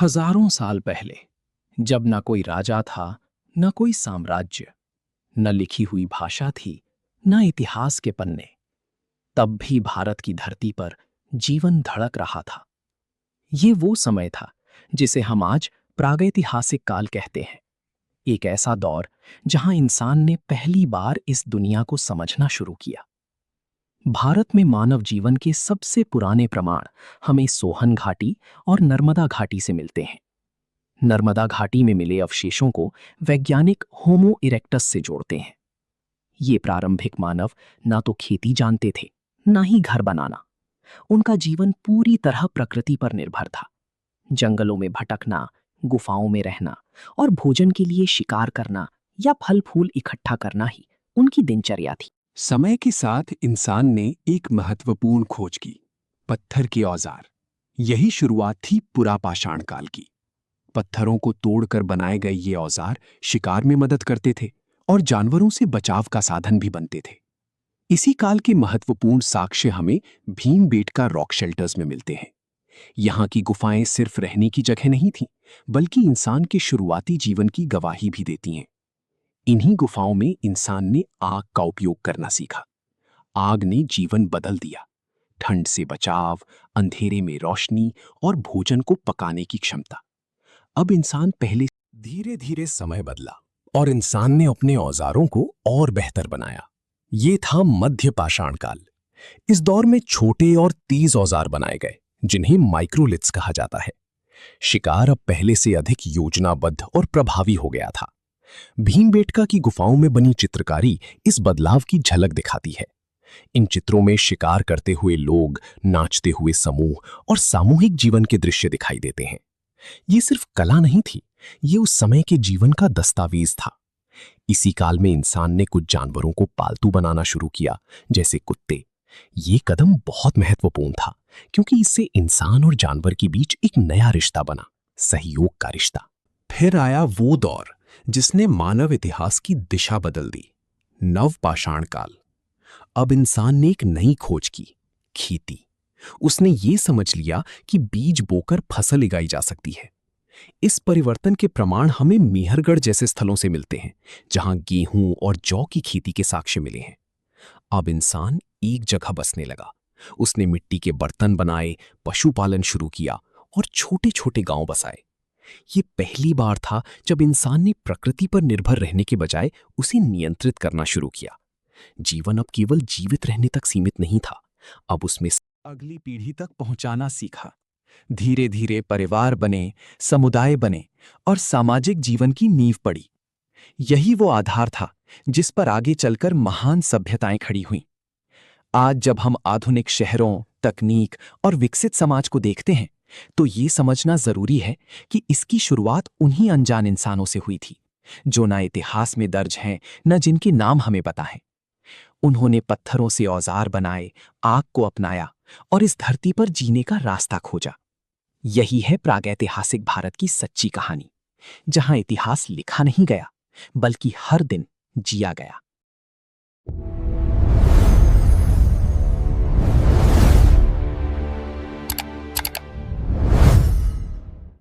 हजारों साल पहले, जब न कोई राजा था, न कोई साम्राज्य, न लिखी हुई भाषा थी, न इतिहास के पन्ने, तब भी भारत की धरती पर जीवन धड़क रहा था। ये वो समय था जिसे हम आज प्रागैतिहासिक काल कहते हैं। एक ऐसा दौर जहां इंसान ने पहली बार इस दुनिया को समझना शुरू किया। भारत में मानव जीवन के सबसे पुराने प्रमाण हमें सोहन घाटी और नर्मदा घाटी से मिलते हैं। नर्मदा घाटी में मिले अवशेषों को वैज्ञानिक होमो इरेक्टस से जोड़ते हैं। ये प्रारंभिक मानव ना तो खेती जानते थे, ना ही घर बनाना। उनका जीवन पूरी तरह प्रकृति पर निर्भर था। जंगलों में भटकना, गुफाओं में रहना और भोजन के लिए शिकार करना या फल फूल इकट्ठा करना ही उनकी दिनचर्या थी। समय के साथ इंसान ने एक महत्वपूर्ण खोज की, पत्थर के औजार। यही शुरुआत थी पुरापाषाण काल की। पत्थरों को तोड़कर बनाए गए ये औजार शिकार में मदद करते थे और जानवरों से बचाव का साधन भी बनते थे। इसी काल के महत्वपूर्ण साक्ष्य हमें भीमबेटका रॉक शेल्टर्स में मिलते हैं। यहाँ की गुफाएं सिर्फ रहने की जगह नहीं थीं, बल्कि इंसान के शुरुआती जीवन की गवाही भी देती हैं। इन्हीं गुफाओं में इंसान ने आग का उपयोग करना सीखा। आग ने जीवन बदल दिया। ठंड से बचाव, अंधेरे में रोशनी और भोजन को पकाने की क्षमता। अब इंसान पहले धीरे धीरे समय बदला और इंसान ने अपने औजारों को और बेहतर बनाया। ये था मध्य पाषाण काल। इस दौर में छोटे और तेज औजार बनाए गए, जिन्हें माइक्रोलिथ्स कहा जाता है। शिकार अब पहले से अधिक योजनाबद्ध और प्रभावी हो गया था। भीमबेटका की गुफाओं में बनी चित्रकारी इस बदलाव की झलक दिखाती है। इन चित्रों में शिकार करते हुए लोग, नाचते हुए समूह और सामूहिक जीवन के दृश्य दिखाई देते हैं। ये सिर्फ कला नहीं थी, ये उस समय के जीवन का दस्तावेज था। इसी काल में इंसान ने कुछ जानवरों को पालतू बनाना शुरू किया, जैसे कुत्ते। ये कदम बहुत महत्वपूर्ण था, क्योंकि इससे इंसान और जानवर के बीच एक नया रिश्ता बना, सहयोग का रिश्ता। फिर आया वो दौर जिसने मानव इतिहास की दिशा बदल दी, नवपाषाण काल। अब इंसान ने एक नई खोज की, खेती। उसने ये समझ लिया कि बीज बोकर फसल उगाई जा सकती है। इस परिवर्तन के प्रमाण हमें मेहरगढ़ जैसे स्थलों से मिलते हैं, जहां गेहूं और जौ की खेती के साक्ष्य मिले हैं। अब इंसान एक जगह बसने लगा। उसने मिट्टी के बर्तन बनाए, पशुपालन शुरू किया और छोटे छोटे गांव बसाए। ये पहली बार था जब इंसान ने प्रकृति पर निर्भर रहने के बजाय उसे नियंत्रित करना शुरू किया। जीवन अब केवल जीवित रहने तक सीमित नहीं था, अब उसमें अगली पीढ़ी तक पहुंचाना सीखा। धीरे धीरे परिवार बने, समुदाय बने और सामाजिक जीवन की नींव पड़ी। यही वो आधार था जिस पर आगे चलकर महान सभ्यताएं खड़ी हुईं। आज जब हम आधुनिक शहरों, तकनीक और विकसित समाज को देखते हैं, तो ये समझना जरूरी है कि इसकी शुरुआत उन्हीं अनजान इंसानों से हुई थी, जो ना इतिहास में दर्ज हैं, न जिनके नाम हमें पता है। उन्होंने पत्थरों से औजार बनाए, आग को अपनाया और इस धरती पर जीने का रास्ता खोजा। यही है प्रागैतिहासिक भारत की सच्ची कहानी, जहां इतिहास लिखा नहीं गया, बल्कि हर दिन जिया गया।